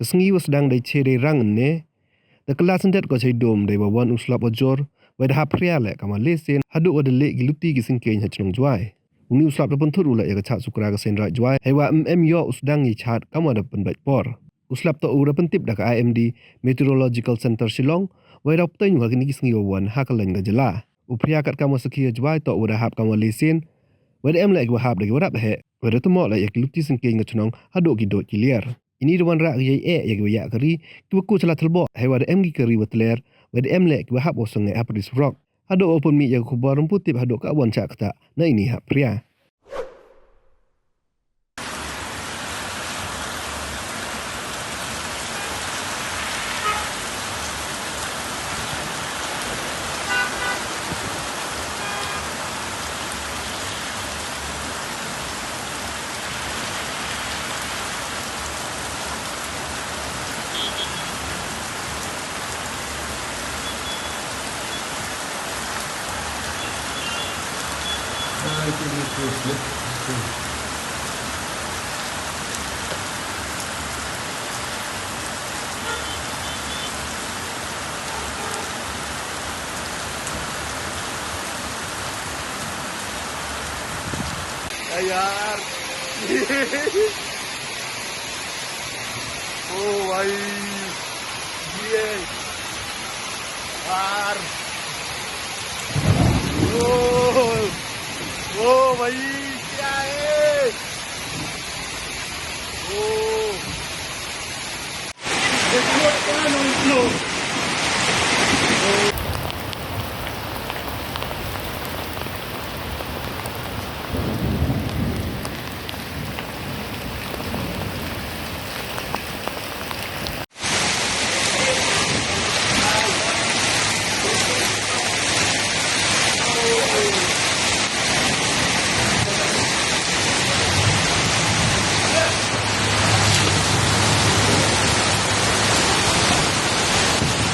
Kesengi sedang dai chere rang ne. Da kelas sendet ko cai dom dai bawan uslap ojor. Wai da haap phria le kama lesen haduk wada le gi luti gi syngkieñ hachnong juai. Uni uslap da pun thuru le ya ka chat sukra ka sen rai juai. Hewa yo usdang gi chat kama da pun baik por. Uslap to ura pentip da ka IMD Meteorological Center Shillong. Wai da ptay nyuha kini kesengi bawan hakalan ga jela. Upria kat kama sekia juai to wada haap kama lesen. Wai da le gi haap da gi warap he. Wai da tumo le ya ki luti syngkieñ hachnong haduk gi dot kilier. Ini ruan rak ye ya ya kari tu ku chala thelbo hewa em gi kari watler wed em le ki hap osong e apris rock hado opun mi ya ku barum putip hado ka wan cha kata na ini hap phria यार ओ भाई ये यार ओ भाई क्या है ओ देखो क्या